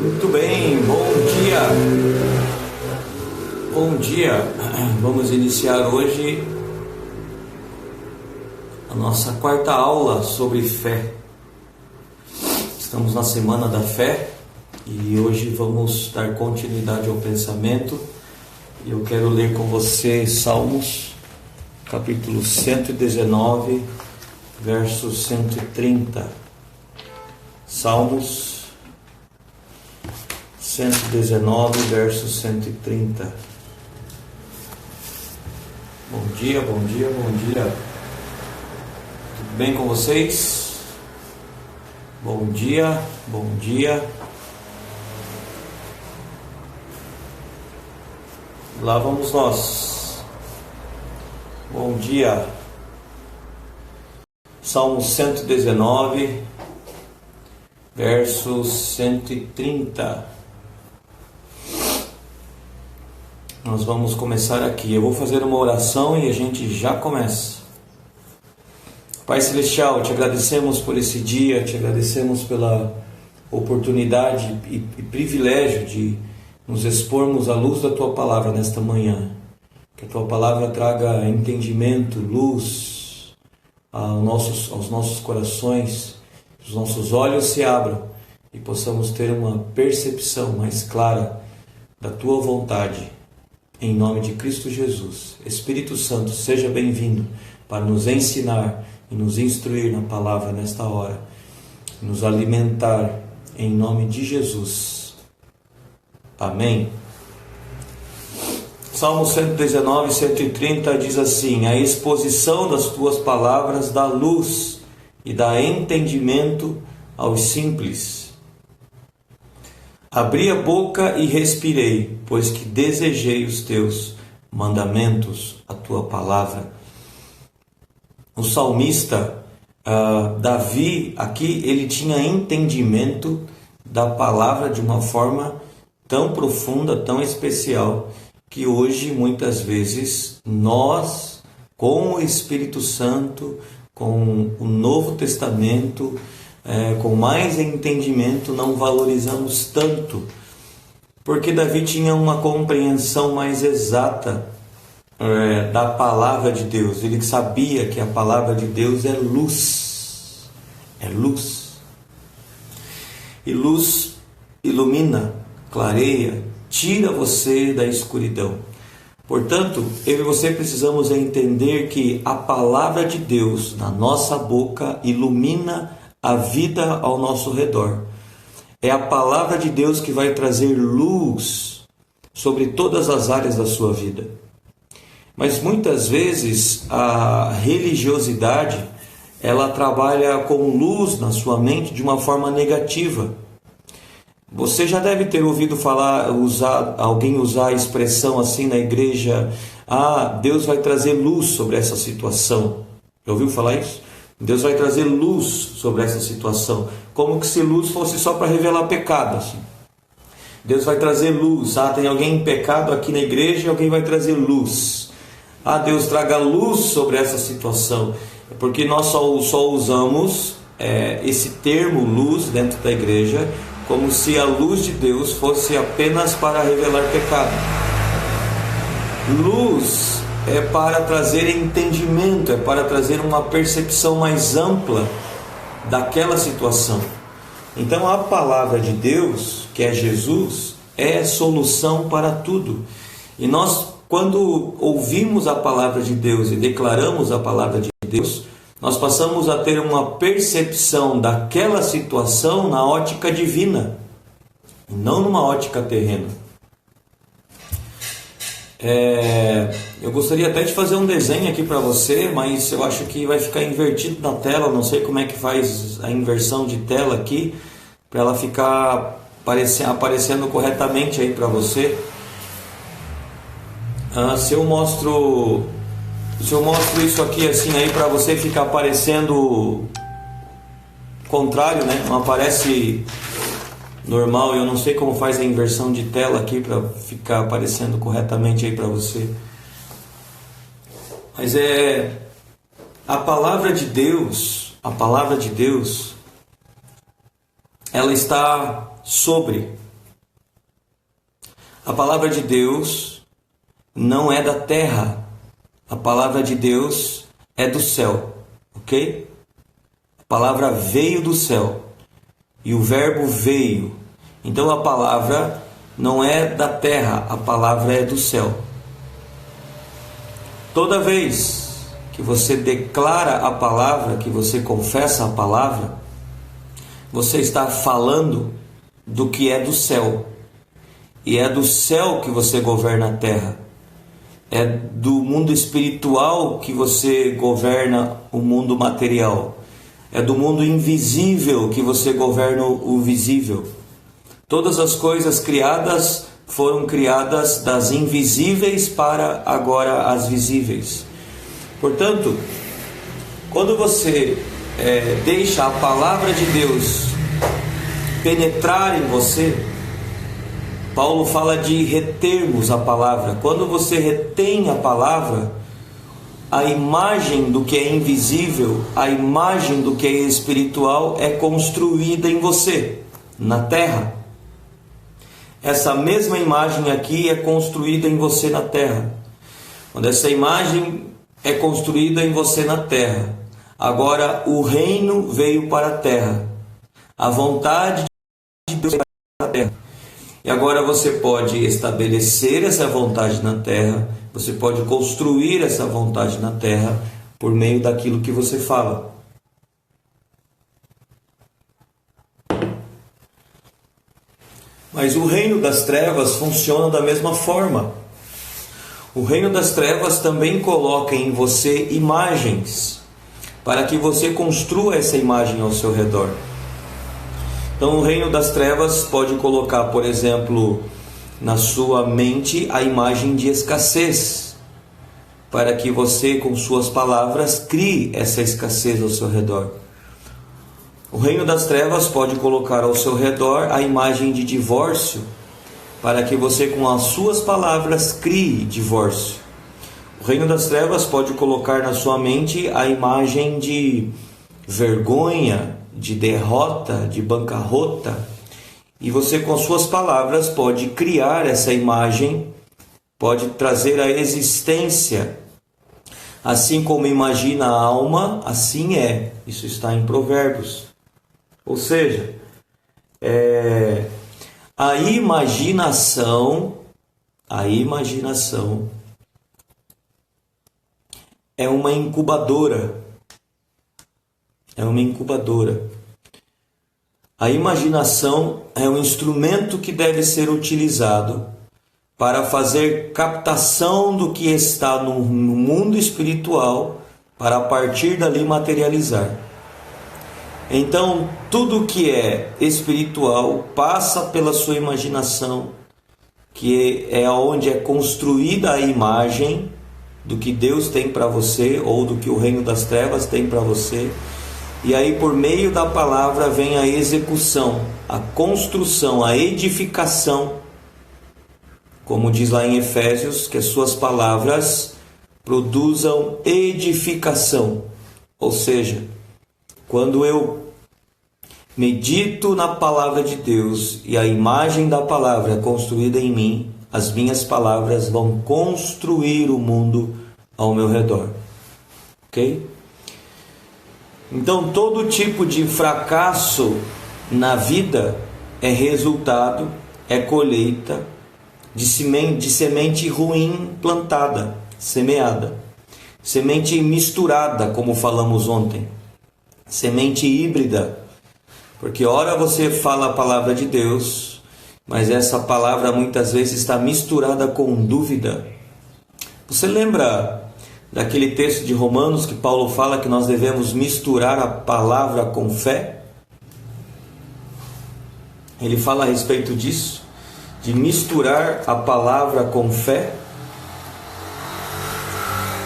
Muito bem, bom dia. Bom dia. Vamos iniciar hoje a nossa quarta aula sobre fé. Estamos na Semana da Fé e hoje vamos dar continuidade ao pensamento. E eu quero ler com você Salmos, capítulo 119, verso 130. Salmos 119, verso 130. Bom dia, bom dia, bom dia. Tudo bem com vocês? Bom dia, bom dia. Lá vamos nós. Bom dia. Salmo 119, verso 130. Nós vamos começar aqui. Eu vou fazer uma oração e a gente já começa. Pai Celestial, te agradecemos por esse dia, te agradecemos pela oportunidade e privilégio de nos expormos à luz da Tua Palavra nesta manhã. Que a Tua Palavra traga entendimento, luz aos nossos corações, que os nossos olhos se abram e possamos ter uma percepção mais clara da Tua vontade. Em nome de Cristo Jesus, Espírito Santo, seja bem-vindo para nos ensinar e nos instruir na palavra nesta hora, nos alimentar em nome de Jesus. Amém. Salmo 119, 130 diz assim: a exposição das tuas palavras dá luz e dá entendimento aos simples. Abri a boca e respirei, pois que desejei os teus mandamentos, a tua palavra. O salmista Davi, aqui, ele tinha entendimento da palavra de uma forma tão profunda, tão especial, que hoje, muitas vezes, nós, com o Espírito Santo, com o Novo Testamento, com mais entendimento, não valorizamos tanto, porque Davi tinha uma compreensão mais exata da palavra de Deus. Ele sabia que a palavra de Deus é luz, e luz ilumina, clareia, tira você da escuridão. Portanto, eu e você precisamos entender que a palavra de Deus na nossa boca ilumina a vida ao nosso redor. É a palavra de Deus que vai trazer luz sobre todas as áreas da sua vida. Mas muitas vezes a religiosidade, ela trabalha com luz na sua mente de uma forma negativa. Você já deve ter ouvido alguém usar a expressão assim na igreja: Deus vai trazer luz sobre essa situação. Já ouviu falar isso? Deus vai trazer luz sobre essa situação, como que se luz fosse só para revelar pecado, assim. Deus vai trazer luz. Tem alguém em pecado aqui na igreja e alguém vai trazer luz. Deus traga luz sobre essa situação. Porque nós só usamos esse termo luz dentro da igreja como se a luz de Deus fosse apenas para revelar pecado. Luz é para trazer entendimento, é para trazer uma percepção mais ampla daquela situação. Então a palavra de Deus, que é Jesus, é solução para tudo. E nós, quando ouvimos a palavra de Deus e declaramos a palavra de Deus, nós passamos a ter uma percepção daquela situação na ótica divina, não numa ótica terrena. Eu gostaria até de fazer um desenho aqui para você, mas eu acho que vai ficar invertido na tela. Não sei como é que faz a inversão de tela aqui para ela ficar aparecendo corretamente aí para você. Se eu mostro isso aqui assim aí para você, ficar aparecendo contrário, né? Não aparece normal. Eu não sei como faz a inversão de tela aqui para ficar aparecendo corretamente aí para você. Mas a palavra de Deus, ela está sobre A palavra de Deus não é da terra. A palavra de Deus é do céu, ok? A palavra veio do céu e o verbo veio. Então a palavra não é da terra, a palavra é do céu. Toda vez que você declara a palavra, que você confessa a palavra, você está falando do que é do céu. E é do céu que você governa a terra. É do mundo espiritual que você governa o mundo material. É do mundo invisível que você governa o visível. Todas as coisas criadas foram criadas das invisíveis para agora as visíveis. Portanto, quando você deixa a palavra de Deus penetrar em você, Paulo fala de retermos a palavra. Quando você retém a palavra, a imagem do que é invisível, a imagem do que é espiritual é construída em você, na terra. Essa mesma imagem aqui é construída em você na terra. Quando essa imagem é construída em você na terra, agora o reino veio para a terra. A vontade de Deus veio para a terra. E agora você pode estabelecer essa vontade na terra, você pode construir essa vontade na terra por meio daquilo que você fala. Mas o reino das trevas funciona da mesma forma. O reino das trevas também coloca em você imagens, para que você construa essa imagem ao seu redor. Então o reino das trevas pode colocar, por exemplo, na sua mente a imagem de escassez, para que você com suas palavras crie essa escassez ao seu redor. O reino das trevas pode colocar ao seu redor a imagem de divórcio, para que você com as suas palavras crie divórcio. O reino das trevas pode colocar na sua mente a imagem de vergonha, de derrota, de bancarrota, e você com suas palavras pode criar essa imagem, pode trazer a existência. Assim como imagina a alma, assim é. Isso está em Provérbios. Ou seja, a imaginação é uma incubadora. É uma incubadora. A imaginação é um instrumento que deve ser utilizado para fazer captação do que está no mundo espiritual, para a partir dali materializar. Então, tudo que é espiritual passa pela sua imaginação, que é onde é construída a imagem do que Deus tem para você, ou do que o reino das trevas tem para você. E aí, por meio da palavra, vem a execução, a construção, a edificação. Como diz lá em Efésios, que as suas palavras produzam edificação. Ou seja, quando eu medito na palavra de Deus e a imagem da palavra é construída em mim, as minhas palavras vão construir o mundo ao meu redor. Ok? Então, todo tipo de fracasso na vida é resultado, é colheita de semente ruim plantada, semeada. Semente misturada, como falamos ontem. Semente híbrida. Porque ora você fala a palavra de Deus, mas essa palavra muitas vezes está misturada com dúvida. Você lembra daquele texto de Romanos que Paulo fala que nós devemos misturar a palavra com fé? Ele fala a respeito disso, de misturar a palavra com fé.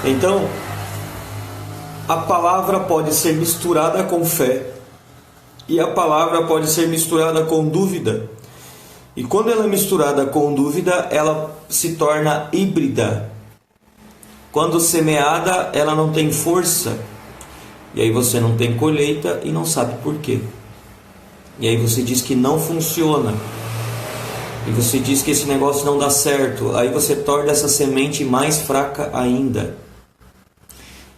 Então, a palavra pode ser misturada com fé e a palavra pode ser misturada com dúvida. E quando ela é misturada com dúvida, ela se torna híbrida. Quando semeada, ela não tem força. E aí você não tem colheita e não sabe por quê. E aí você diz que não funciona. e você diz que esse negócio não dá certo, aí você torna essa semente mais fraca ainda.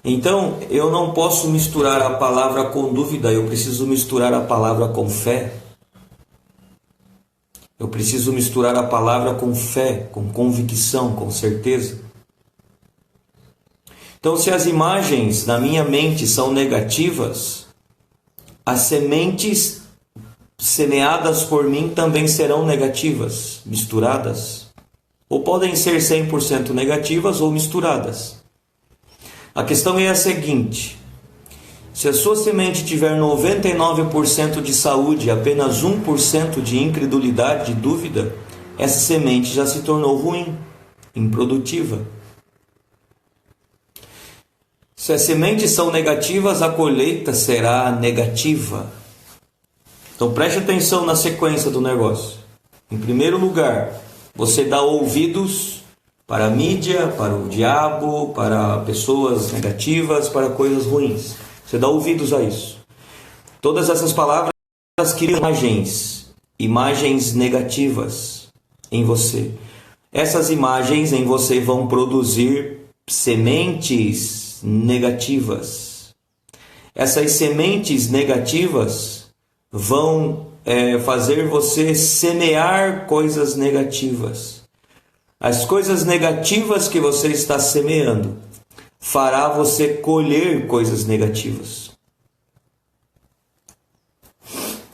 Então, eu não posso misturar a palavra com dúvida, eu preciso misturar a palavra com fé. Eu preciso misturar a palavra com fé, com convicção, com certeza. Então, se as imagens na minha mente são negativas, as sementes semeadas por mim também serão negativas, misturadas. Ou podem ser 100% negativas ou misturadas. A questão é a seguinte: se a sua semente tiver 99% de saúde e apenas 1% de incredulidade, de dúvida, essa semente já se tornou ruim, improdutiva. Se as sementes são negativas, a colheita será negativa. Então preste atenção na sequência do negócio. Em primeiro lugar, você dá ouvidos para a mídia, para o diabo, para pessoas negativas, para coisas ruins. Você dá ouvidos a isso. Todas essas palavras criam imagens negativas em você. Essas imagens em você vão produzir sementes negativas. Essas sementes negativas vão fazer você semear coisas negativas. As coisas negativas que você está semeando fará você colher coisas negativas.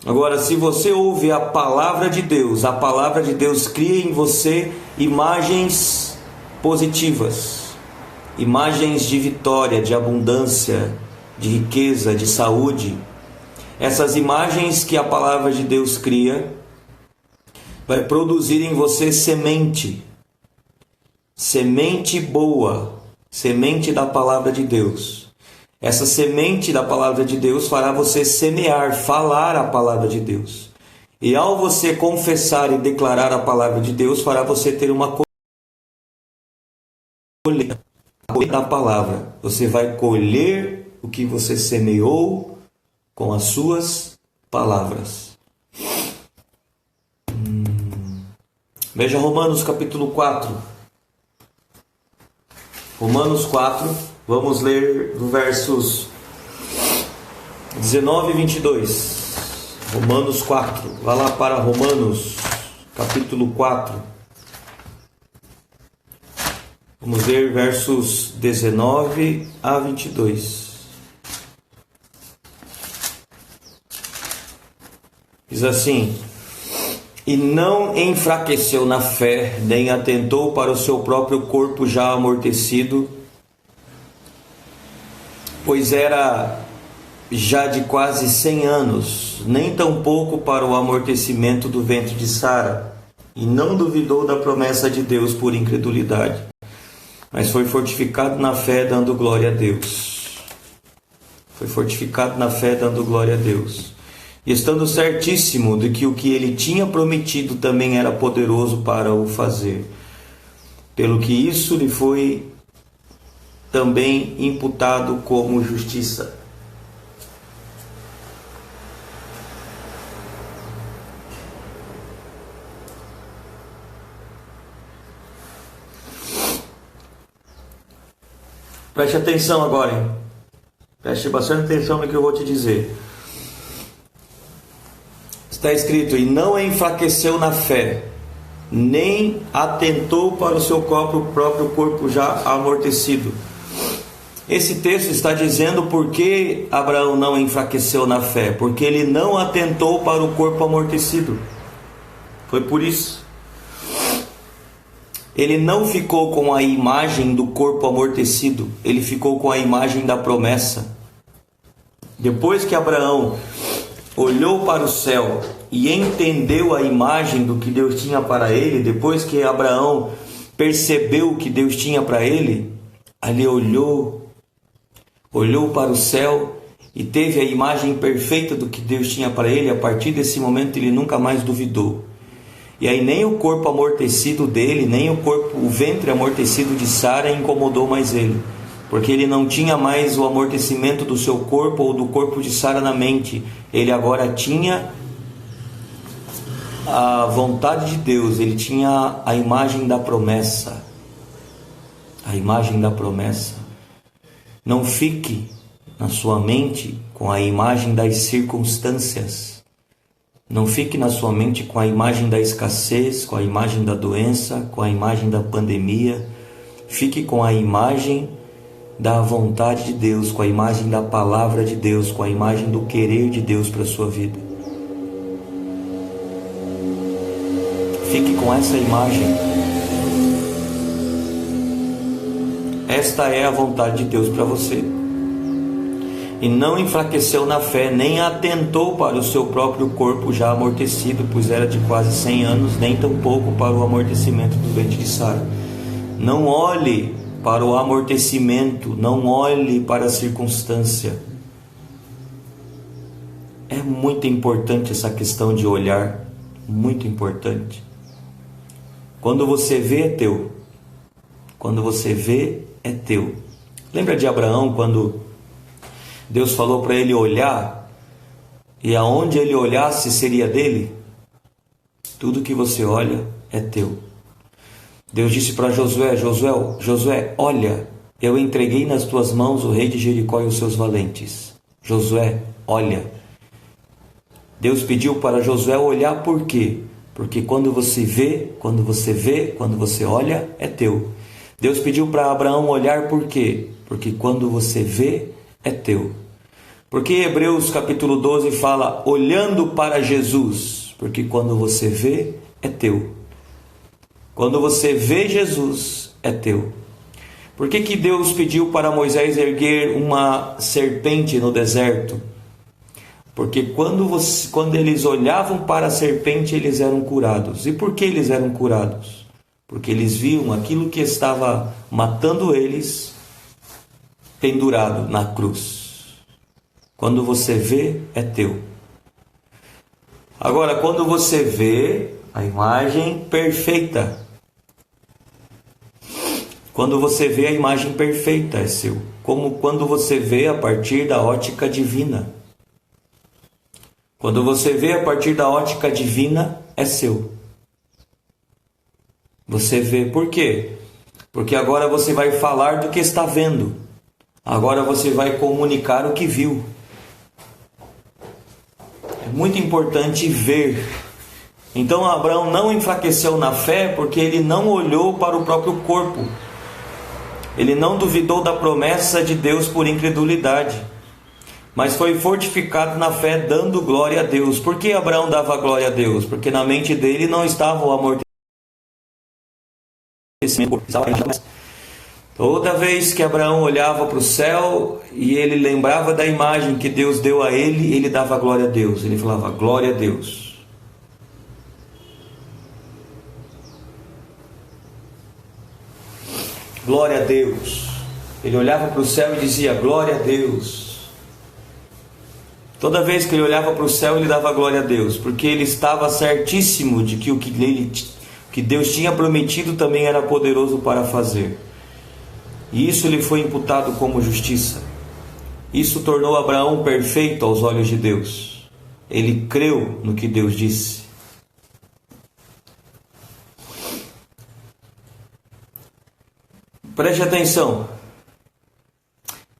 Agora, se você ouve a palavra de Deus cria em você imagens positivas, imagens de vitória, de abundância, de riqueza, de saúde. Essas imagens que a palavra de Deus cria vai produzir em você semente boa, semente da palavra de Deus. Essa semente da palavra de Deus fará você semear, falar a palavra de Deus. E ao você confessar e declarar a palavra de Deus, fará você ter uma colheita da palavra. Você vai colher o que você semeou com as suas palavras. Veja Romanos capítulo 4. Romanos 4, vamos ler do versos 19 e 22. Romanos 4, vá lá para Romanos capítulo 4. Vamos ler versos 19 a 22. Diz assim: e não enfraqueceu na fé, nem atentou para o seu próprio corpo já amortecido, pois era já de quase 100 anos, nem tampouco para o amortecimento do ventre de Sara, e não duvidou da promessa de Deus por incredulidade, mas foi fortificado na fé, dando glória a Deus. Foi fortificado na fé, dando glória a Deus. E estando certíssimo de que o que ele tinha prometido também era poderoso para o fazer, pelo que isso lhe foi também imputado como justiça. Preste atenção agora, hein? Preste bastante atenção no que eu vou te dizer. Está escrito: e não enfraqueceu na fé, nem atentou para o seu próprio corpo já amortecido. Esse texto está dizendo por que Abraão não enfraqueceu na fé, porque ele não atentou para o corpo amortecido. Foi por isso. Ele não ficou com a imagem do corpo amortecido, ele ficou com a imagem da promessa. Depois que Abraão olhou para o céu e entendeu a imagem do que Deus tinha para ele, depois que Abraão percebeu o que Deus tinha para ele, ali olhou para o céu e teve a imagem perfeita do que Deus tinha para ele. A partir desse momento ele nunca mais duvidou. E aí nem o corpo amortecido dele, nem o ventre amortecido de Sara incomodou mais ele, porque ele não tinha mais o amortecimento do seu corpo ou do corpo de Sara na mente. Ele agora tinha a vontade de Deus, ele tinha a imagem da promessa. A imagem da promessa. Não fique na sua mente com a imagem das circunstâncias. Não fique na sua mente com a imagem da escassez, com a imagem da doença, com a imagem da pandemia. Fique com a imagem da vontade de Deus, com a imagem da palavra de Deus, com a imagem do querer de Deus para a sua vida. Fique com essa imagem. Esta é a vontade de Deus para você. E não enfraqueceu na fé, nem atentou para o seu próprio corpo já amortecido, pois era de quase 100 anos, nem tampouco para o amortecimento do ventre de Sara. Não olhe para o amortecimento, não olhe para a circunstância. É muito importante essa questão de olhar, muito importante. Quando você vê, é teu. Quando você vê, é teu. Lembra de Abraão, quando Deus falou para ele olhar, e aonde ele olhasse seria dele? Tudo que você olha é teu. Deus disse para Josué: Josué, olha, eu entreguei nas tuas mãos o rei de Jericó e os seus valentes. Josué, olha. Deus pediu para Josué olhar por quê? Porque quando você vê, quando você olha, é teu. Deus pediu para Abraão olhar por quê? Porque quando você vê, é teu. Porque Hebreus capítulo 12 fala olhando para Jesus? Porque quando você vê, é teu. Quando você vê Jesus, é teu. Por que Deus pediu para Moisés erguer uma serpente no deserto? Porque quando eles olhavam para a serpente, eles eram curados. E por que eles eram curados? Porque eles viam aquilo que estava matando eles pendurado na cruz. Quando você vê, é teu. Agora, quando você vê a imagem perfeita, quando você vê a imagem perfeita, é seu. Como quando você vê a partir da ótica divina. Quando você vê a partir da ótica divina, é seu. Você vê por quê? Porque agora você vai falar do que está vendo. Agora você vai comunicar o que viu. É muito importante ver. Então Abraão não enfraqueceu na fé porque ele não olhou para o próprio corpo. Ele não duvidou da promessa de Deus por incredulidade, mas foi fortificado na fé, dando glória a Deus. Por que Abraão dava glória a Deus? Porque na mente dele não estava o amortecimento. Toda vez que Abraão olhava para o céu e ele lembrava da imagem que Deus deu a ele, ele dava glória a Deus. Ele falava glória a Deus. Glória a Deus. Ele olhava para o céu e dizia glória a Deus. Toda vez que ele olhava para o céu, ele dava glória a Deus, porque ele estava certíssimo de que o que Deus tinha prometido também era poderoso para fazer. E isso lhe foi imputado como justiça. Isso tornou Abraão perfeito aos olhos de Deus. Ele creu no que Deus disse. Preste atenção.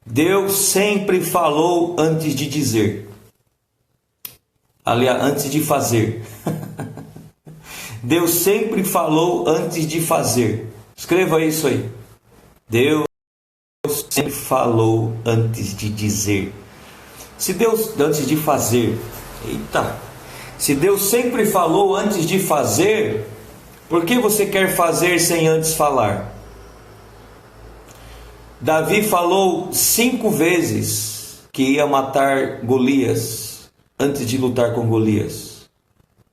Deus sempre falou antes de dizer. Aliás, antes de fazer. Deus sempre falou antes de fazer. Escreva isso aí. Deus sempre falou antes de dizer. Se Deus antes de fazer. Eita. Se Deus sempre falou antes de fazer, por que você quer fazer sem antes falar? Davi falou 5 vezes que ia matar Golias antes de lutar com Golias.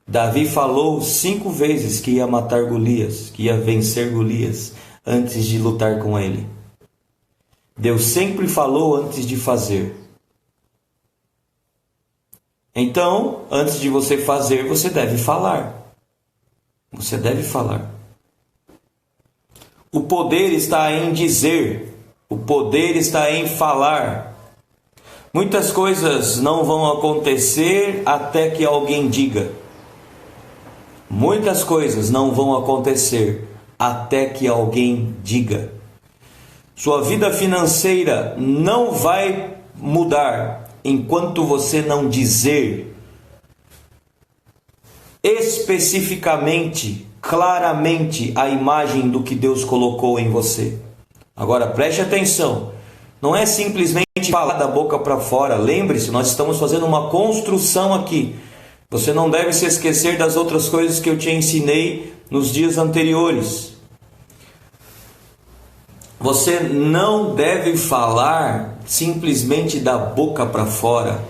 Davi falou 5 vezes que ia matar Golias, que ia vencer Golias antes de lutar com ele. Deus sempre falou antes de fazer. Então, antes de você fazer, você deve falar. Você deve falar. O poder está em dizer. O poder está em falar. Muitas coisas não vão acontecer até que alguém diga. Muitas coisas não vão acontecer até que alguém diga. Sua vida financeira não vai mudar enquanto você não dizer especificamente, claramente a imagem do que Deus colocou em você. Agora preste atenção, não é simplesmente falar da boca para fora. Lembre-se, nós estamos fazendo uma construção aqui. Você não deve se esquecer das outras coisas que eu te ensinei nos dias anteriores. Você não deve falar simplesmente da boca para fora.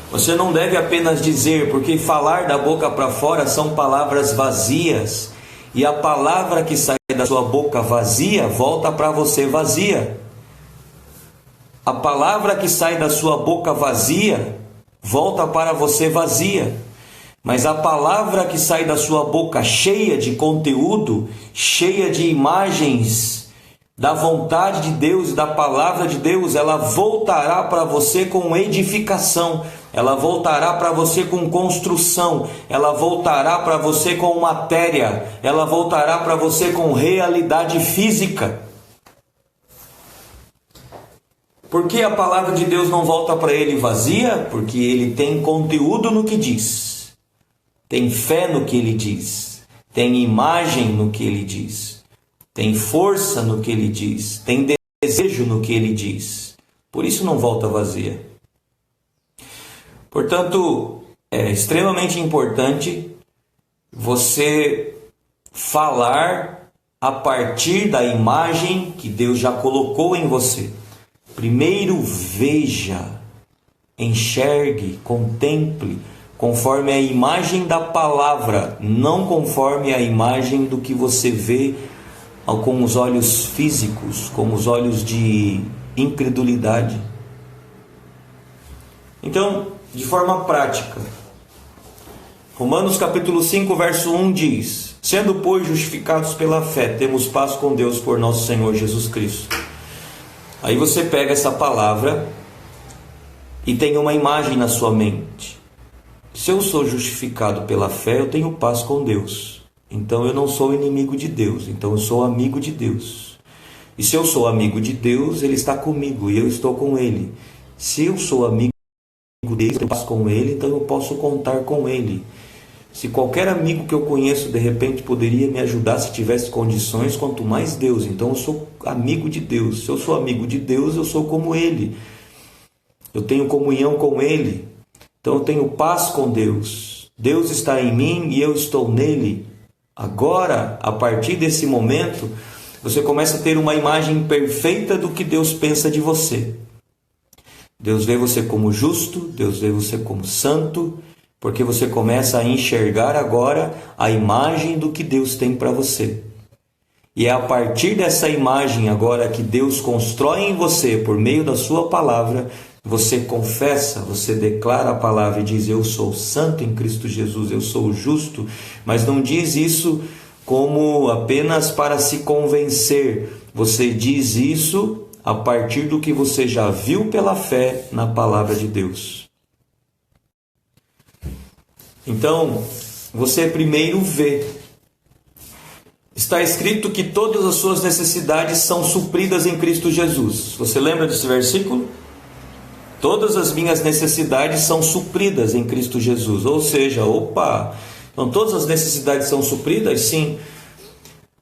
Você não deve apenas dizer, porque falar da boca para fora são palavras vazias. E a palavra que sai da sua boca vazia, volta para você vazia. A palavra que sai da sua boca vazia, volta para você vazia. Mas a palavra que sai da sua boca cheia de conteúdo, cheia de imagens da vontade de Deus e da palavra de Deus, ela voltará para você com edificação, ela voltará para você com construção, ela voltará para você com matéria, ela voltará para você com realidade física. Por que a palavra de Deus não volta para ele vazia? Porque ele tem conteúdo no que diz, tem fé no que ele diz, tem imagem no que ele diz, tem força no que ele diz, tem desejo no que ele diz. Por isso não volta vazia. Portanto, é extremamente importante você falar a partir da imagem que Deus já colocou em você. Primeiro veja, enxergue, contemple, conforme a imagem da palavra, não conforme a imagem do que você vê com os olhos físicos, com os olhos de incredulidade. Então, de forma prática, Romanos capítulo 5, verso 1 diz: sendo, pois, justificados pela fé, temos paz com Deus por nosso Senhor Jesus Cristo. Aí você pega essa palavra e tem uma imagem na sua mente. Se eu sou justificado pela fé, eu tenho paz com Deus. Então eu não sou inimigo de Deus, então eu sou amigo de Deus. E se eu sou amigo de Deus, Ele está comigo e eu estou com Ele. Se eu sou amigo dele, eu tenho paz com Ele, então eu posso contar com Ele. Se qualquer amigo que eu conheço de repente poderia me ajudar se tivesse condições, quanto mais Deus. Então eu sou amigo de Deus. Se eu sou amigo de Deus, eu sou como Ele. Eu tenho comunhão com Ele. Então eu tenho paz com Deus. Deus está em mim e eu estou nele. Agora, a partir desse momento, você começa a ter uma imagem perfeita do que Deus pensa de você. Deus vê você como justo, Deus vê você como santo, porque você começa a enxergar agora a imagem do que Deus tem para você. E é a partir dessa imagem agora que Deus constrói em você, por meio da sua palavra, você confessa, você declara a palavra e diz: eu sou santo em Cristo Jesus, eu sou justo, mas não diz isso como apenas para se convencer. Você diz isso a partir do que você já viu pela fé na palavra de Deus. Então, você primeiro vê. Está escrito que todas as suas necessidades são supridas em Cristo Jesus. Você lembra desse versículo? Todas as minhas necessidades são supridas em Cristo Jesus. Ou seja, então todas as necessidades são supridas? Sim.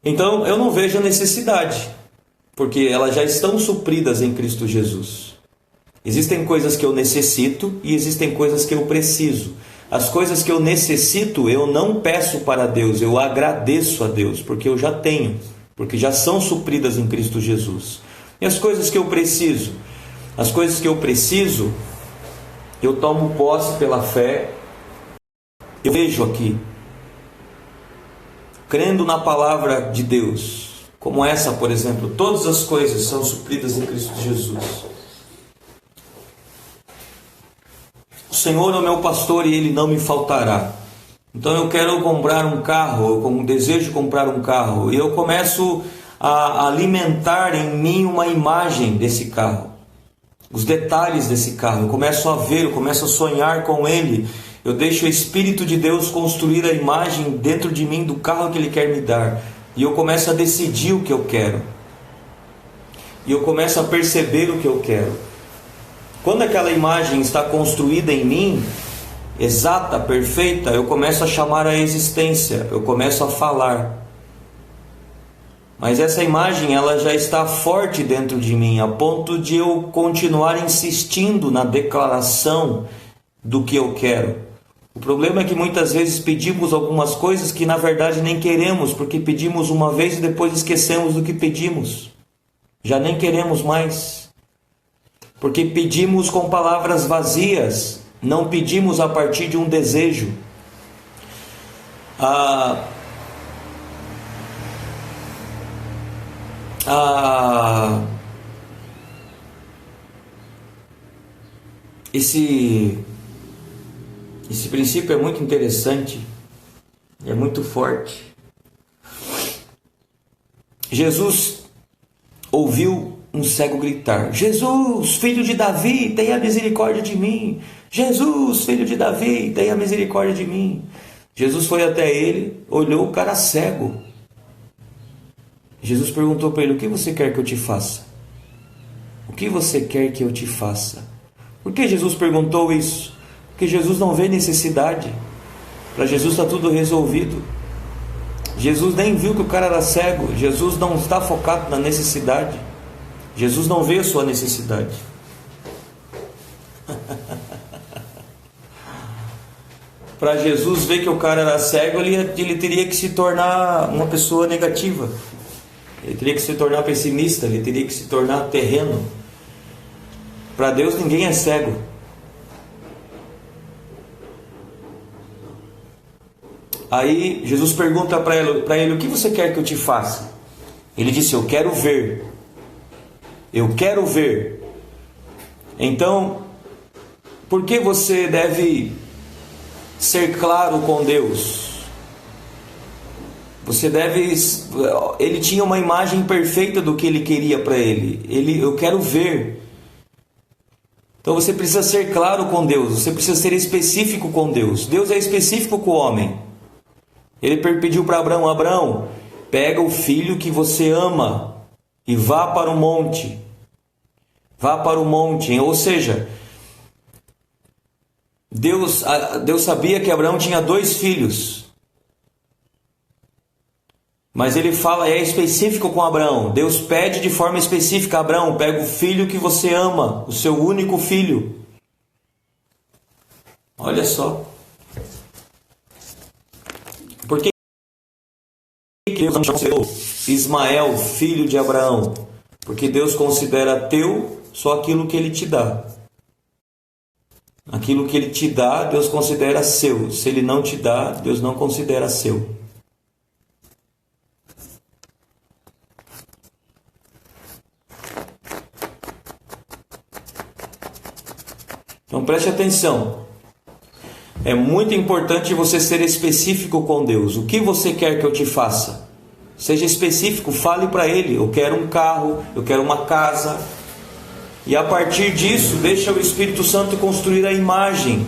Então eu não vejo a necessidade, porque elas já estão supridas em Cristo Jesus. Existem coisas que eu necessito e existem coisas que eu preciso. As coisas que eu necessito, eu não peço para Deus, eu agradeço a Deus, porque eu já tenho, porque já são supridas em Cristo Jesus. E as coisas que eu preciso? As coisas que eu preciso, eu tomo posse pela fé. Eu vejo aqui, crendo na palavra de Deus, como essa, por exemplo, todas as coisas são supridas em Cristo Jesus. O Senhor é o meu pastor e Ele não me faltará. Então eu quero comprar um carro, eu desejo comprar um carro, e eu começo a alimentar em mim uma imagem desse carro, os detalhes desse carro. Eu começo a ver, eu começo a sonhar com ele, Eu deixo o Espírito de Deus construir a imagem dentro de mim do carro que Ele quer me dar. E eu começo a decidir o que eu quero. E eu começo a perceber o que eu quero. Quando aquela imagem está construída em mim, exata, perfeita, eu começo a chamar a existência, eu começo a falar. Mas essa imagem, ela já está forte dentro de mim, a ponto de eu continuar insistindo na declaração do que eu quero. O problema é que muitas vezes pedimos algumas coisas que na verdade nem queremos, porque pedimos uma vez e depois esquecemos do que pedimos. Já nem queremos mais. Porque pedimos com palavras vazias, não pedimos a partir de um desejo. Esse princípio é muito interessante, é muito forte. Jesus ouviu um cego gritar: Jesus, filho de Davi, tenha misericórdia de mim. Jesus, filho de Davi, tenha misericórdia de mim. Jesus foi até ele, olhou o cara cego. Jesus perguntou para ele: o que você quer que eu te faça? O que você quer que eu te faça? Por que Jesus perguntou isso? Porque Jesus não vê necessidade. Para Jesus está tudo resolvido. Jesus nem viu que o cara era cego. Jesus não está focado na necessidade. Jesus não vê a sua necessidade. Para Jesus ver que o cara era cego, ele teria que se tornar uma pessoa negativa. Ele teria que se tornar pessimista. Ele teria que se tornar terreno. Para Deus ninguém é cego. Aí Jesus pergunta para ele: o que você quer que eu te faça? Ele disse: eu quero ver. Eu quero ver. Então, por que você deve ser claro com Deus? Você deve... Ele tinha uma imagem perfeita do que ele queria para ele. Eu quero ver. Então você precisa ser claro com Deus. Você precisa ser específico com Deus. Deus é específico com o homem. Ele pediu para Abraão: Abraão, pega o filho que você ama e vá para o monte. Vá para o monte. Ou seja, Deus sabia que Abraão tinha 2 filhos. Mas ele fala, é específico com Abraão. Deus pede de forma específica: Abraão, pega o filho que você ama, o seu único filho. Olha só. Por que Deus não chamou Ismael, filho de Abraão? Porque Deus considera teu só aquilo que Ele te dá. Aquilo que Ele te dá, Deus considera seu. Se Ele não te dá, Deus não considera seu. Então preste atenção. É muito importante você ser específico com Deus. O que você quer que eu te faça? Seja específico, fale para Ele: eu quero um carro, eu quero uma casa. E a partir disso, deixa o Espírito Santo construir a imagem.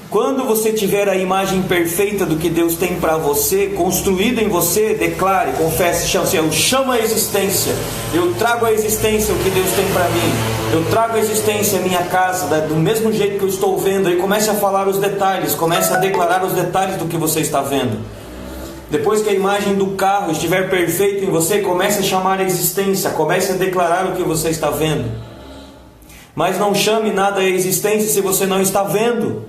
Quando você tiver a imagem perfeita do que Deus tem para você, construída em você, declare, confesse, chama a existência. Eu trago à existência o que Deus tem para mim. Eu trago à existência a minha casa, do mesmo jeito que eu estou vendo. Aí comece a falar os detalhes, comece a declarar os detalhes do que você está vendo. Depois que a imagem do carro estiver perfeita em você, comece a chamar a existência, comece a declarar o que você está vendo. Mas não chame nada à existência se você não está vendo.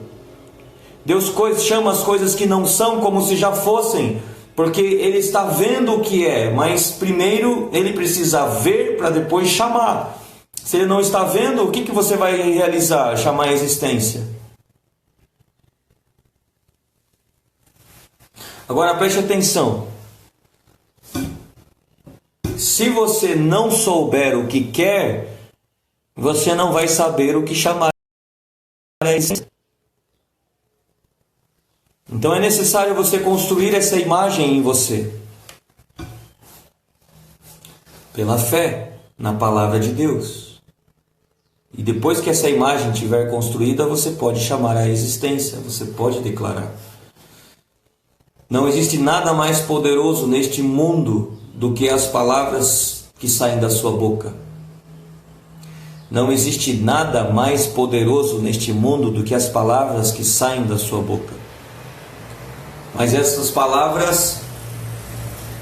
Deus chama as coisas que não são como se já fossem, porque Ele está vendo o que é, mas primeiro Ele precisa ver para depois chamar. Se Ele não está vendo, o que você vai realizar? Chamar a existência. Agora preste atenção. Se você não souber o que quer, você não vai saber o que chamar a essência. Então é necessário você construir essa imagem em você. Pela fé na palavra de Deus. E depois que essa imagem estiver construída, você pode chamar à existência, você pode declarar. Não existe nada mais poderoso neste mundo do que as palavras que saem da sua boca. Não existe nada mais poderoso neste mundo do que as palavras que saem da sua boca. Mas essas palavras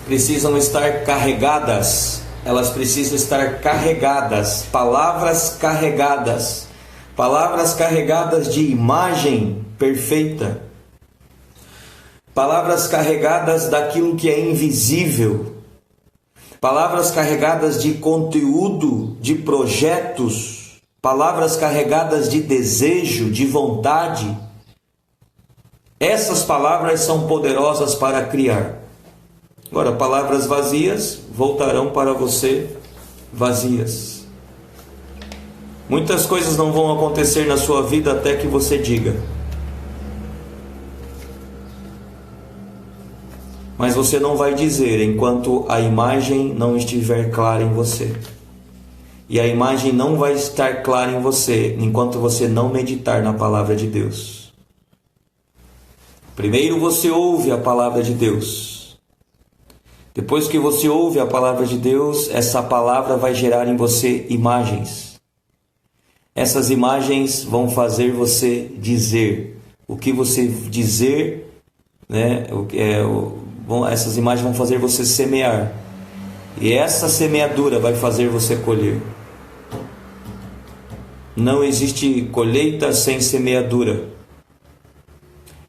precisam estar carregadas. Elas precisam estar carregadas. Palavras carregadas. Palavras carregadas de imagem perfeita. Palavras carregadas daquilo que é invisível. Palavras carregadas de conteúdo, de projetos. Palavras carregadas de desejo, de vontade. Essas palavras são poderosas para criar. Agora, palavras vazias voltarão para você vazias. Muitas coisas não vão acontecer na sua vida até que você diga. Mas você não vai dizer enquanto a imagem não estiver clara em você. E a imagem não vai estar clara em você enquanto você não meditar na palavra de Deus. Primeiro você ouve a palavra de Deus. Depois que você ouve a palavra de Deus, essa palavra vai gerar em você imagens. Essas imagens vão fazer você dizer. O que você dizer, né? Essas imagens vão fazer você semear. E essa semeadura vai fazer você colher. Não existe colheita sem semeadura.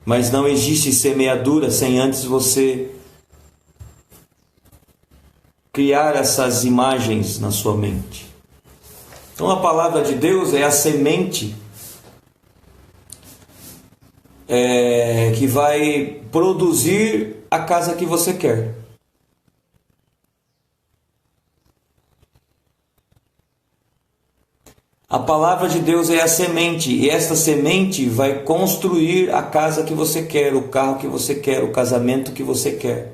Mas não existe semeadura sem antes você criar essas imagens na sua mente. Então a palavra de Deus é a semente que vai produzir a casa que você quer. A palavra de Deus é a semente, e esta semente vai construir a casa que você quer, o carro que você quer, o casamento que você quer.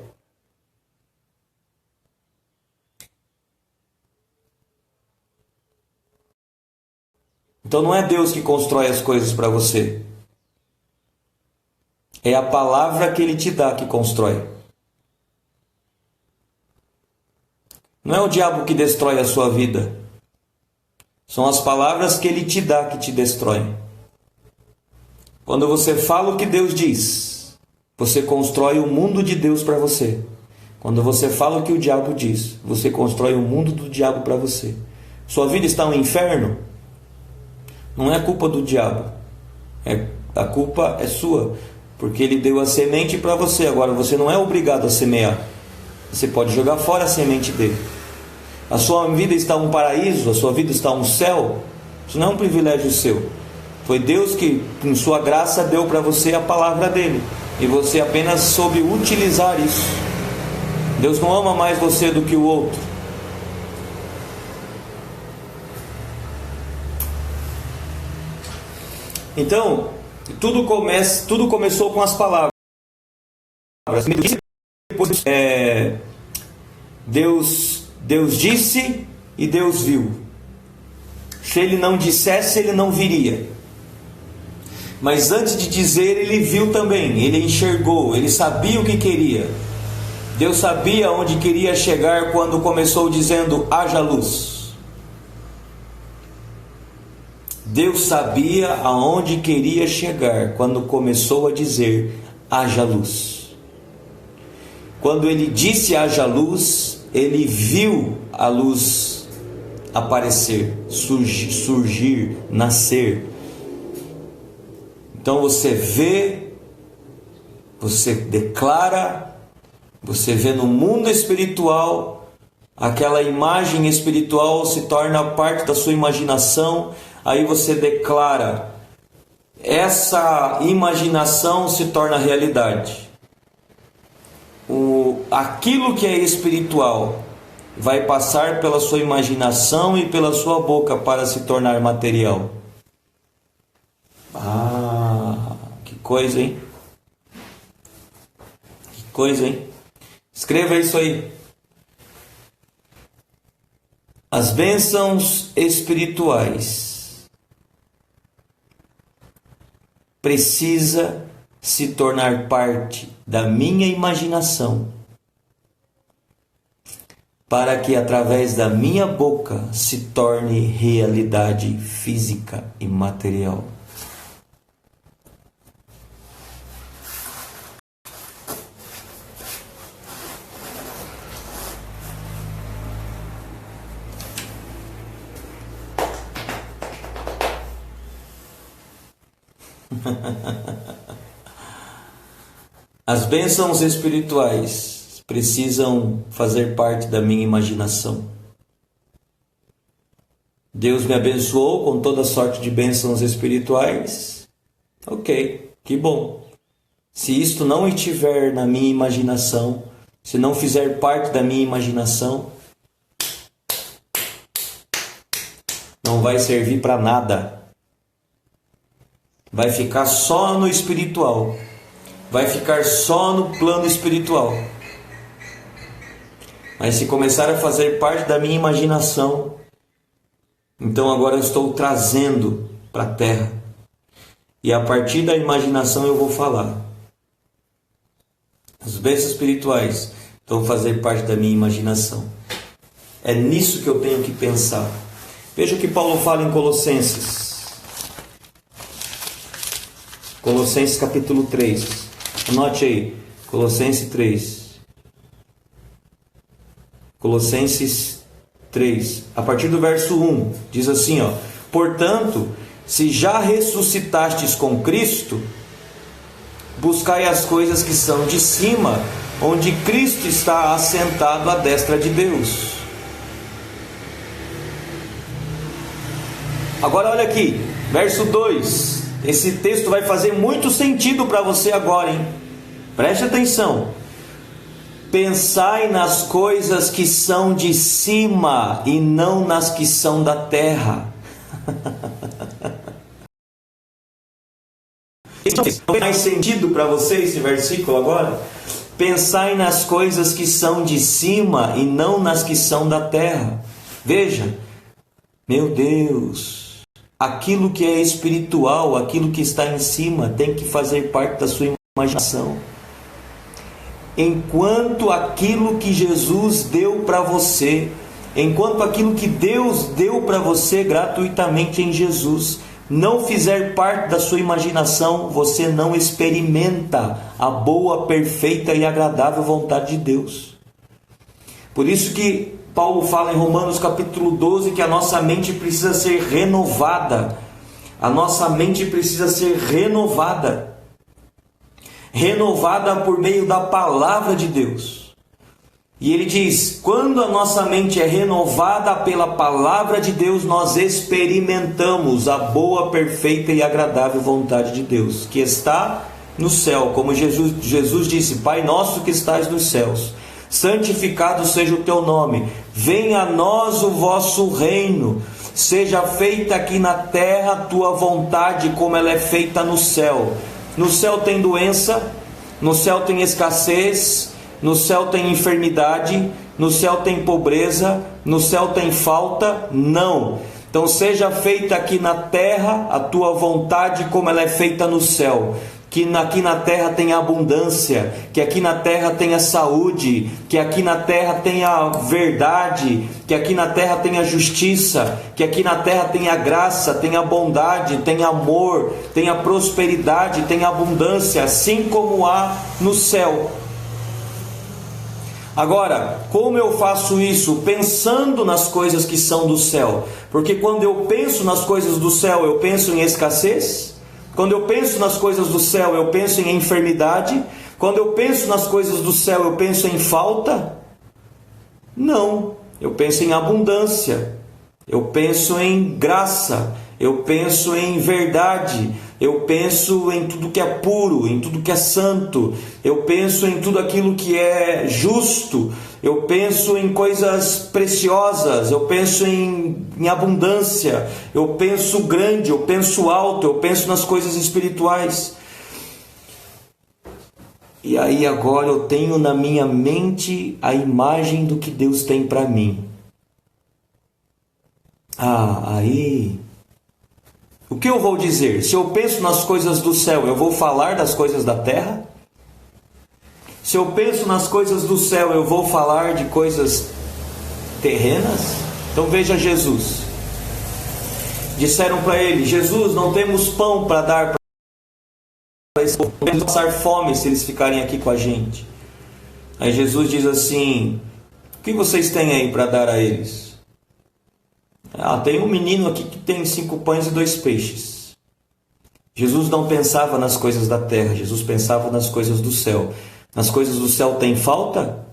Então não é Deus que constrói as coisas para você. É a palavra que Ele te dá que constrói. Não é o diabo que destrói a sua vida. São as palavras que Ele te dá que te destroem. Quando você fala o que Deus diz, você constrói o mundo de Deus para você. Quando você fala o que o diabo diz, você constrói o mundo do diabo para você. Sua vida está no inferno? Não é culpa do diabo. A culpa é sua. Porque ele deu a semente para você. Agora você não é obrigado a semear. Você pode jogar fora a semente dele. A sua vida está um paraíso, a sua vida está um céu. Isso não é um privilégio seu. Foi Deus que, com sua graça, deu para você a palavra dele. E você apenas soube utilizar isso. Deus não ama mais você do que o outro. Então, tudo começou com as palavras. Depois, Deus disse e Deus viu. Se Ele não dissesse, Ele não viria. Mas antes de dizer, Ele viu também. Ele enxergou, Ele sabia o que queria. Deus sabia onde queria chegar quando começou dizendo: haja luz. Deus sabia aonde queria chegar quando começou a dizer: haja luz. Quando Ele disse haja luz, Ele viu a luz aparecer, surgir, nascer. Então você vê, você declara, você vê no mundo espiritual, aquela imagem espiritual se torna parte da sua imaginação. Aí você declara, essa imaginação se torna realidade. Aquilo que é espiritual vai passar pela sua imaginação e pela sua boca para se tornar material. Que coisa, hein? Que coisa, hein? Escreva isso aí. As bênçãos espirituais precisa se tornar parte da minha imaginação, para que através da minha boca se torne realidade física e material. As bênçãos espirituais precisam fazer parte da minha imaginação. Deus me abençoou com toda sorte de bênçãos espirituais. Ok, que bom. Se isto não estiver na minha imaginação, se não fizer parte da minha imaginação, não vai servir para nada. Vai ficar só no espiritual. Vai ficar só no plano espiritual. Mas se começar a fazer parte da minha imaginação, então agora eu estou trazendo para a terra. E a partir da imaginação eu vou falar. As bênçãos espirituais vão fazer parte da minha imaginação. É nisso que eu tenho que pensar. Veja o que Paulo fala em Colossenses. Colossenses capítulo 3. Anote aí, Colossenses 3. Colossenses 3, a partir do verso 1, diz assim, ó: portanto, se já ressuscitastes com Cristo, buscai as coisas que são de cima, onde Cristo está assentado à destra de Deus. Agora olha aqui, verso 2. Esse texto vai fazer muito sentido para você agora, hein? Preste atenção. Pensai nas coisas que são de cima e não nas que são da terra. Não faz sentido para você esse versículo agora? Pensai nas coisas que são de cima e não nas que são da terra. Veja, meu Deus, aquilo que é espiritual, aquilo que está em cima, tem que fazer parte da sua imaginação. Enquanto aquilo que Jesus deu para você, enquanto aquilo que Deus deu para você gratuitamente em Jesus, não fizer parte da sua imaginação, você não experimenta a boa, perfeita e agradável vontade de Deus. Por isso que Paulo fala em Romanos capítulo 12 que a nossa mente precisa ser renovada. A nossa mente precisa ser renovada. Renovada por meio da palavra de Deus. E ele diz, quando a nossa mente é renovada pela palavra de Deus, nós experimentamos a boa, perfeita e agradável vontade de Deus, que está no céu. Como Jesus disse, Pai nosso que estás nos céus, santificado seja o teu nome, venha a nós o vosso reino, seja feita aqui na terra a tua vontade, como ela é feita no céu. No céu tem doença, no céu tem escassez, no céu tem enfermidade, no céu tem pobreza, no céu tem falta? Não. Então seja feita aqui na terra a tua vontade, como ela é feita no céu. Que aqui na terra tenha abundância, que aqui na terra tenha saúde, que aqui na terra tenha verdade, que aqui na terra tenha justiça, que aqui na terra tenha graça, tenha bondade, tenha amor, tenha prosperidade, tenha abundância, assim como há no céu. Agora, como eu faço isso? Pensando nas coisas que são do céu. Porque quando eu penso nas coisas do céu, eu penso em escassez. Quando eu penso nas coisas do céu, eu penso em enfermidade. Quando eu penso nas coisas do céu, eu penso em falta? Não, eu penso em abundância. Eu penso em graça. Eu penso em verdade. Eu penso em tudo que é puro, em tudo que é santo. Eu penso em tudo aquilo que é justo. Eu penso em coisas preciosas. Eu penso em abundância. Eu penso grande, eu penso alto. Eu penso nas coisas espirituais. E aí agora eu tenho na minha mente a imagem do que Deus tem para mim. Aí O que eu vou dizer? Se eu penso nas coisas do céu, eu vou falar das coisas da terra? Se eu penso nas coisas do céu, eu vou falar de coisas terrenas? Então veja Jesus. Disseram para ele: Jesus, não temos pão para dar para esse povo, vamos passar fome se eles ficarem aqui com a gente. Aí Jesus diz assim: o que vocês têm aí para dar a eles? Tem um menino aqui que tem 5 pães e 2 peixes. Jesus não pensava nas coisas da terra, Jesus pensava nas coisas do céu. Nas coisas do céu tem falta?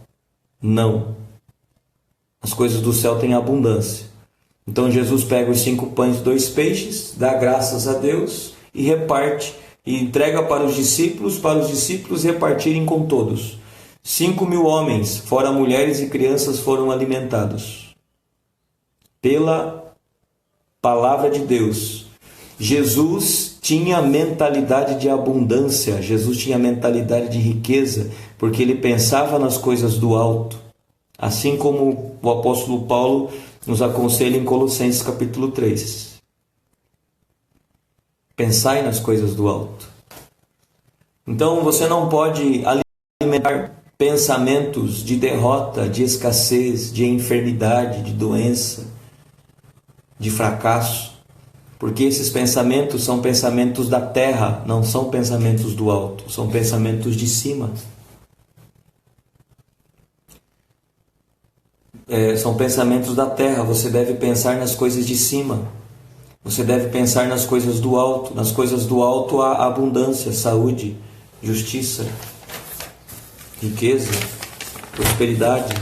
Não. As coisas do céu têm abundância. Então Jesus pega os 5 pães e 2 peixes, dá graças a Deus e reparte, e entrega para os discípulos repartirem com todos. 5.000 homens, fora mulheres e crianças, foram alimentados pela palavra de Deus. Jesus tinha mentalidade de abundância, Jesus tinha mentalidade de riqueza, porque ele pensava nas coisas do alto, assim como o apóstolo Paulo nos aconselha em Colossenses capítulo 3. Pensai nas coisas do alto. Então você não pode alimentar pensamentos de derrota, de escassez, de enfermidade, de doença, de fracasso, porque esses pensamentos são pensamentos da terra, não são pensamentos do alto, são pensamentos de cima. São pensamentos da terra. Você deve pensar nas coisas de cima, você deve pensar nas coisas do alto. Nas coisas do alto há abundância, saúde, justiça, riqueza, prosperidade.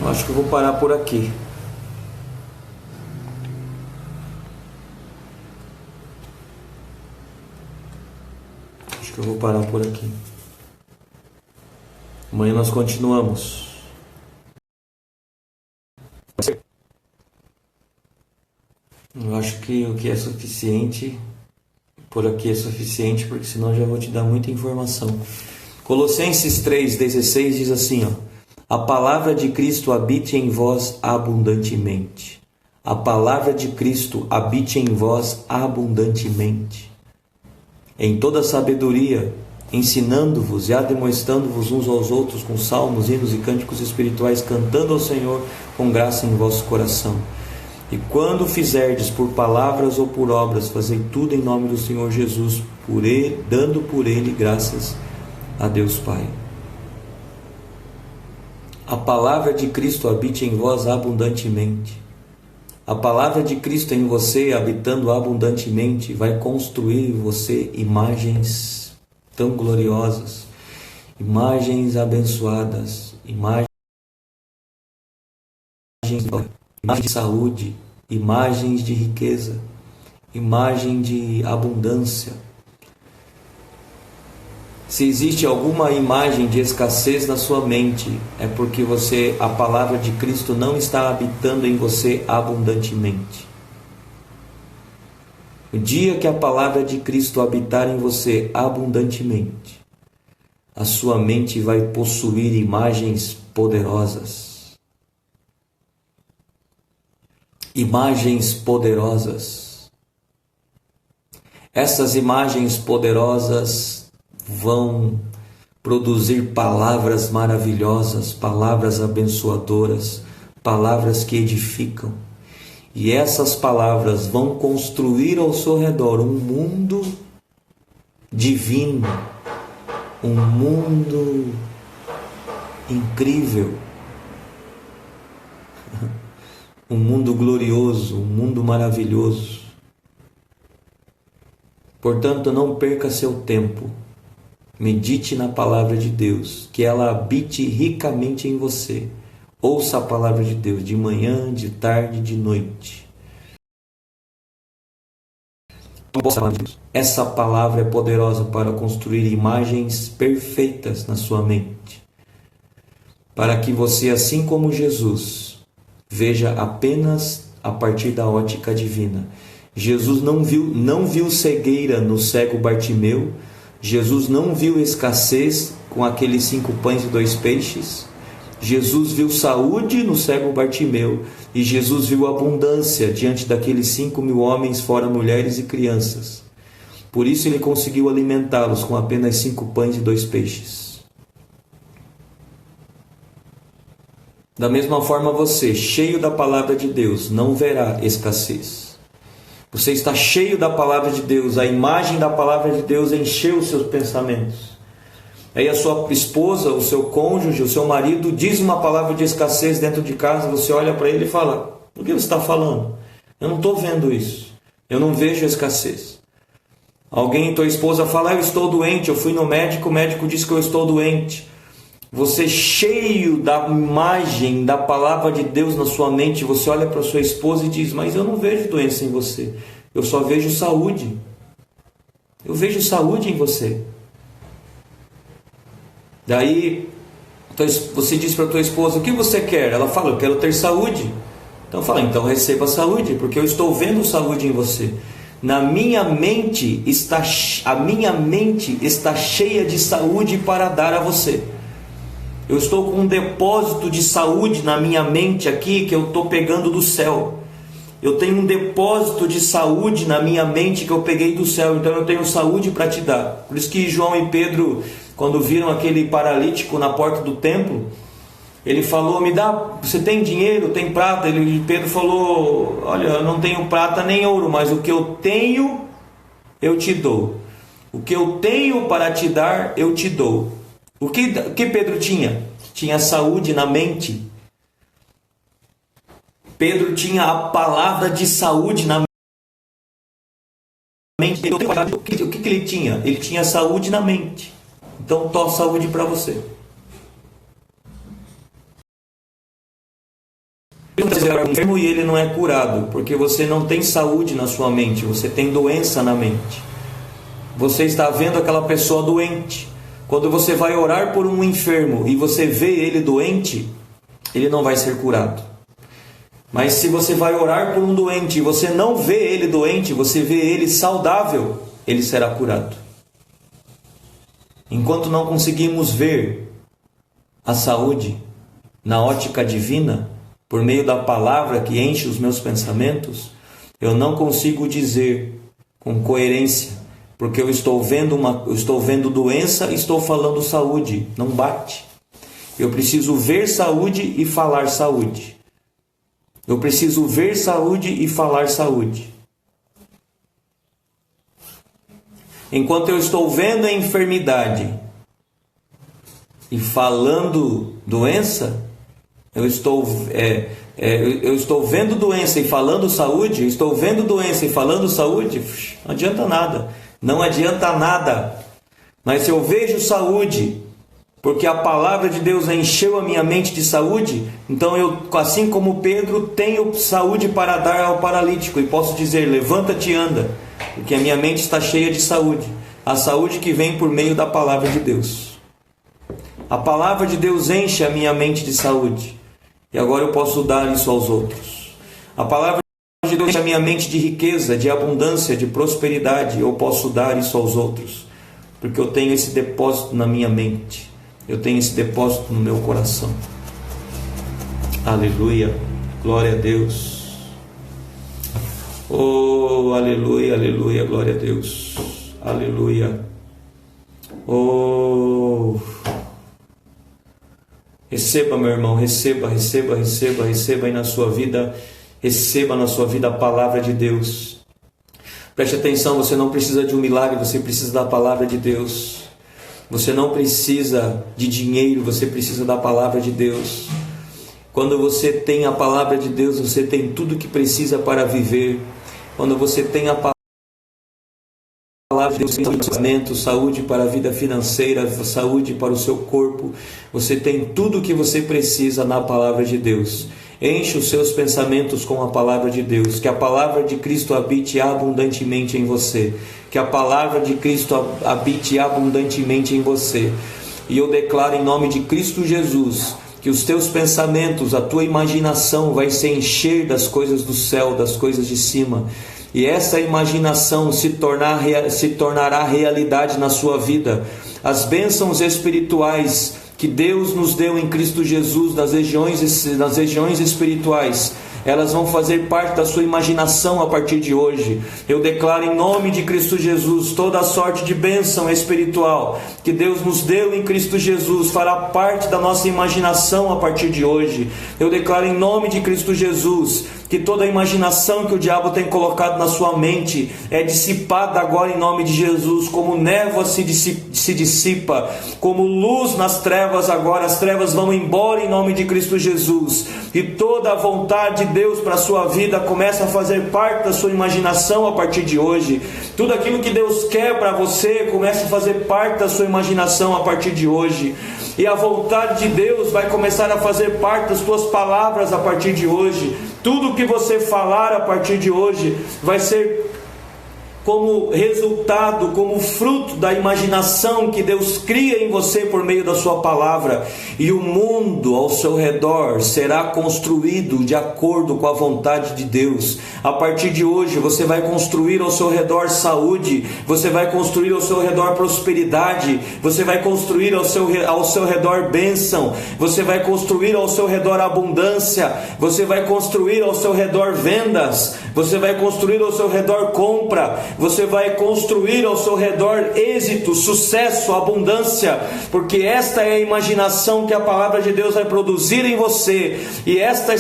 Eu acho que eu vou parar por aqui. Eu vou parar por aqui. Amanhã nós continuamos. Eu acho que o que é suficiente, por aqui é suficiente, porque senão já vou te dar muita informação. Colossenses 3,16 diz assim, a palavra de Cristo habite em vós abundantemente. A palavra de Cristo habite em vós abundantemente. Em toda sabedoria, ensinando-vos e ademoestando-vos uns aos outros com salmos, hinos e cânticos espirituais, cantando ao Senhor com graça em vosso coração. E quando fizerdes por palavras ou por obras, fazei tudo em nome do Senhor Jesus, dando por Ele graças a Deus Pai. A palavra de Cristo habite em vós abundantemente. A palavra de Cristo em você, habitando abundantemente, vai construir em você imagens tão gloriosas, imagens abençoadas, imagens de saúde, imagens de riqueza, imagem de abundância. Se existe alguma imagem de escassez na sua mente, é porque a palavra de Cristo não está habitando em você abundantemente. O dia que a palavra de Cristo habitar em você abundantemente, a sua mente vai possuir imagens poderosas. Imagens poderosas. Essas imagens poderosas vão produzir palavras maravilhosas, palavras abençoadoras, palavras que edificam. E essas palavras vão construir ao seu redor um mundo divino, um mundo incrível, um mundo glorioso, um mundo maravilhoso. Portanto, não perca seu tempo. Medite na palavra de Deus, que ela habite ricamente em você. Ouça a palavra de Deus de manhã, de tarde, de noite. Essa palavra é poderosa para construir imagens perfeitas na sua mente, para que você, assim como Jesus, veja apenas a partir da ótica divina. Jesus não viu cegueira no cego Bartimeu. Jesus não viu escassez com aqueles 5 pães e 2 peixes. Jesus viu saúde no cego Bartimeu, e Jesus viu abundância diante daqueles 5.000 homens, fora mulheres e crianças. Por isso ele conseguiu alimentá-los com apenas 5 pães e 2 peixes. Da mesma forma, você, cheio da palavra de Deus, não verá escassez. Você está cheio da palavra de Deus, a imagem da palavra de Deus encheu os seus pensamentos. Aí a sua esposa, o seu cônjuge, o seu marido diz uma palavra de escassez dentro de casa, você olha para ele e fala: por que você está falando? Eu não estou vendo isso. Eu não vejo escassez. Alguém, tua esposa fala: eu estou doente, eu fui no médico, o médico disse que eu estou doente. Você, cheio da imagem da palavra de Deus na sua mente, você olha para sua esposa e diz: mas eu não vejo doença em você, eu só vejo saúde. Eu vejo saúde em você. Daí você diz para tua esposa: o que você quer? Ela fala: eu quero ter saúde. Então fala: então receba saúde, porque eu estou vendo saúde em você. A minha mente está cheia de saúde para dar a você. Eu estou com um depósito de saúde na minha mente aqui, que eu estou pegando do céu. Eu tenho um depósito de saúde na minha mente que eu peguei do céu. Então eu tenho saúde para te dar. Por isso que João e Pedro, quando viram aquele paralítico na porta do templo, ele falou: me dá, você tem dinheiro, tem prata? Pedro falou: olha, eu não tenho prata nem ouro, mas o que eu tenho eu te dou. O que eu tenho para te dar eu te dou. O que Pedro tinha? Tinha saúde na mente. Pedro tinha a palavra de saúde na mente. O que ele tinha? Ele tinha saúde na mente. Então, tô saúde para você. Você é enfermo e ele não é curado, porque você não tem saúde na sua mente, você tem doença na mente. Você está vendo aquela pessoa doente. Quando você vai orar por um enfermo e você vê ele doente, ele não vai ser curado. Mas se você vai orar por um doente e você não vê ele doente, você vê ele saudável, ele será curado. Enquanto não conseguimos ver a saúde na ótica divina, por meio da palavra que enche os meus pensamentos, eu não consigo dizer com coerência, porque eu estou vendo doença e estou falando saúde. Não bate. Eu preciso ver saúde e falar saúde. Eu preciso ver saúde e falar saúde. Enquanto eu estou vendo a enfermidade e falando doença, eu estou vendo doença e falando saúde, estou vendo doença e falando saúde, não adianta nada. Não adianta nada. Mas se eu vejo saúde, porque a palavra de Deus encheu a minha mente de saúde, então eu, assim como Pedro, tenho saúde para dar ao paralítico e posso dizer: levanta-te e anda, porque a minha mente está cheia de saúde. A saúde que vem por meio da palavra de Deus. A palavra de Deus enche a minha mente de saúde. E agora eu posso dar isso aos outros. A palavra de Deus enche a minha mente de riqueza, de abundância, de prosperidade. Eu posso dar isso aos outros, porque eu tenho esse depósito na minha mente. Eu tenho esse depósito no meu coração. Aleluia. Glória a Deus. Oh, aleluia, aleluia. Glória a Deus. Aleluia. Oh, receba, meu irmão, receba aí na sua vida, receba na sua vida a palavra de Deus. Preste atenção, você não precisa de um milagre, você precisa da palavra de Deus. Você não precisa de dinheiro, você precisa da palavra de Deus. Quando você tem a palavra de Deus, você tem tudo que precisa para viver. Quando você tem a palavra de Deus, saúde para a vida financeira, saúde para o seu corpo, você tem tudo o que você precisa na palavra de Deus. Enche os seus pensamentos com a palavra de Deus, que a palavra de Cristo habite abundantemente em você, que a palavra de Cristo habite abundantemente em você. E eu declaro em nome de Cristo Jesus, que os teus pensamentos, a tua imaginação vai se encher das coisas do céu, das coisas de cima. E essa imaginação se tornará realidade na sua vida. As bênçãos espirituais que Deus nos deu em Cristo Jesus nas regiões espirituais, elas vão fazer parte da sua imaginação a partir de hoje. Eu declaro em nome de Cristo Jesus toda a sorte de bênção espiritual que Deus nos deu em Cristo Jesus fará parte da nossa imaginação a partir de hoje. Eu declaro em nome de Cristo Jesus que toda a imaginação que o diabo tem colocado na sua mente é dissipada agora em nome de Jesus, como névoa se dissipa, como luz nas trevas agora, as trevas vão embora em nome de Cristo Jesus, e toda a vontade de Deus para a sua vida começa a fazer parte da sua imaginação a partir de hoje. Tudo aquilo que Deus quer para você começa a fazer parte da sua imaginação a partir de hoje, e a vontade de Deus vai começar a fazer parte das suas palavras a partir de hoje. Tudo que você falar a partir de hoje vai ser como resultado, como fruto da imaginação que Deus cria em você por meio da sua palavra, e o mundo ao seu redor será construído de acordo com a vontade de Deus. A partir de hoje você vai construir ao seu redor saúde, você vai construir ao seu redor prosperidade, você vai construir ao seu redor bênção, você vai construir ao seu redor abundância, você vai construir ao seu redor vendas, você vai construir ao seu redor compra, você vai construir ao seu redor êxito, sucesso, abundância, porque esta é a imaginação que a palavra de Deus vai produzir em você, e esta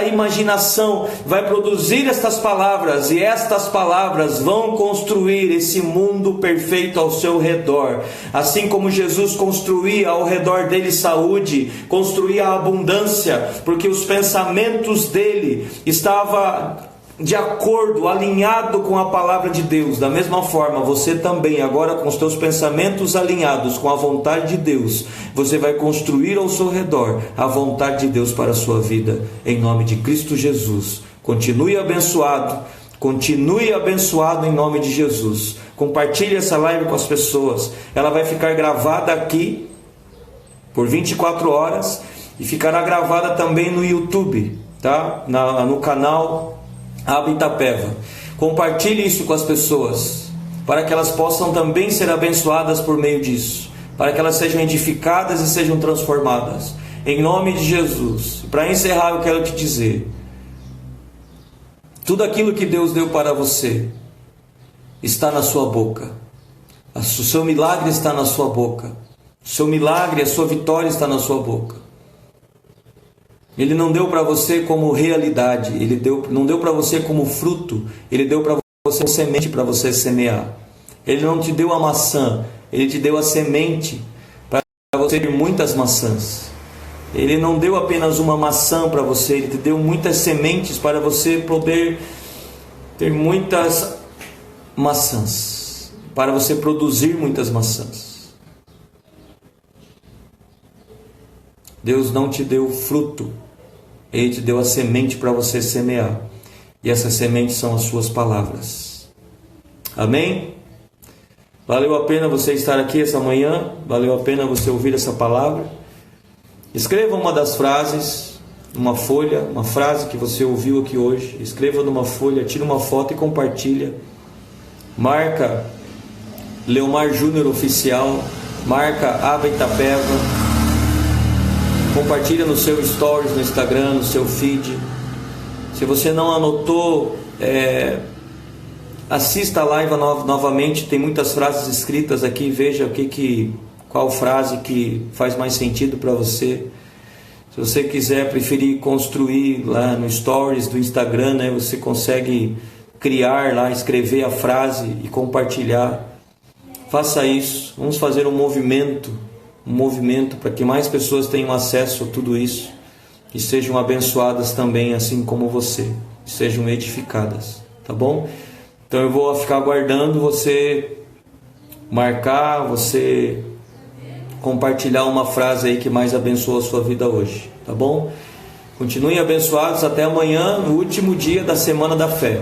imaginação vai produzir estas palavras, e estas palavras vão construir esse mundo perfeito ao seu redor. Assim como Jesus construía ao redor dele saúde, construía a abundância, porque os pensamentos dele estavam de acordo, alinhado com a palavra de Deus. Da mesma forma, você também, agora com os teus pensamentos alinhados com a vontade de Deus, você vai construir ao seu redor a vontade de Deus para a sua vida, em nome de Cristo Jesus. Continue abençoado em nome de Jesus. Compartilhe essa live com as pessoas. Ela vai ficar gravada aqui por 24 horas e ficará gravada também no YouTube, tá? No canal Abba Itapeva. Compartilhe isso com as pessoas, para que elas possam também ser abençoadas por meio disso, para que elas sejam edificadas e sejam transformadas, em nome de Jesus. Para encerrar, eu quero te dizer: tudo aquilo que Deus deu para você está na sua boca. O seu milagre está na sua boca. O seu milagre, a sua vitória está na sua boca. Ele não deu para você como realidade, não deu para você como fruto, Ele deu para você uma semente para você semear. Ele não te deu a maçã, Ele te deu a semente para você ter muitas maçãs. Ele não deu apenas uma maçã para você, Ele te deu muitas sementes para você poder ter muitas maçãs, para você produzir muitas maçãs. Deus não te deu fruto, Ele te deu a semente para você semear, e essas sementes são as suas palavras. Amém? Valeu a pena você estar aqui essa manhã, valeu a pena você ouvir essa palavra. Escreva uma das frases, uma folha, uma frase que você ouviu aqui hoje. Escreva numa folha, tira uma foto e compartilha. Marca Leomar Júnior Oficial, marca Abba Itapeva. Compartilha no seu stories, no Instagram, no seu feed. Se você não anotou, assista a live novamente. Tem muitas frases escritas aqui. Veja qual frase que faz mais sentido para você. Se você quiser, preferir construir lá no stories do Instagram, né, você consegue criar lá, escrever a frase e compartilhar. Faça isso. Vamos fazer um movimento para que mais pessoas tenham acesso a tudo isso e sejam abençoadas também, assim como você, sejam edificadas, tá bom? Então eu vou ficar aguardando você marcar, você compartilhar uma frase aí que mais abençoa a sua vida hoje, tá bom? Continuem abençoados até amanhã, no último dia da Semana da Fé.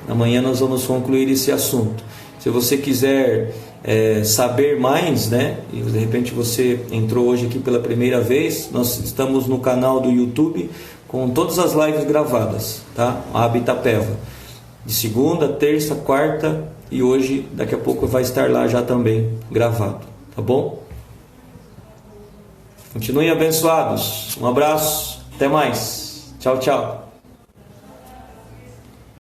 Amanhã nós vamos concluir esse assunto. Se você quiser saber mais, né, e de repente você entrou hoje aqui pela primeira vez, nós estamos no canal do YouTube com todas as lives gravadas, tá? Abba Itapeva, de segunda, terça, quarta, e hoje, daqui a pouco vai estar lá já também gravado, tá bom? Continuem abençoados. Um abraço. Até mais. Tchau, tchau.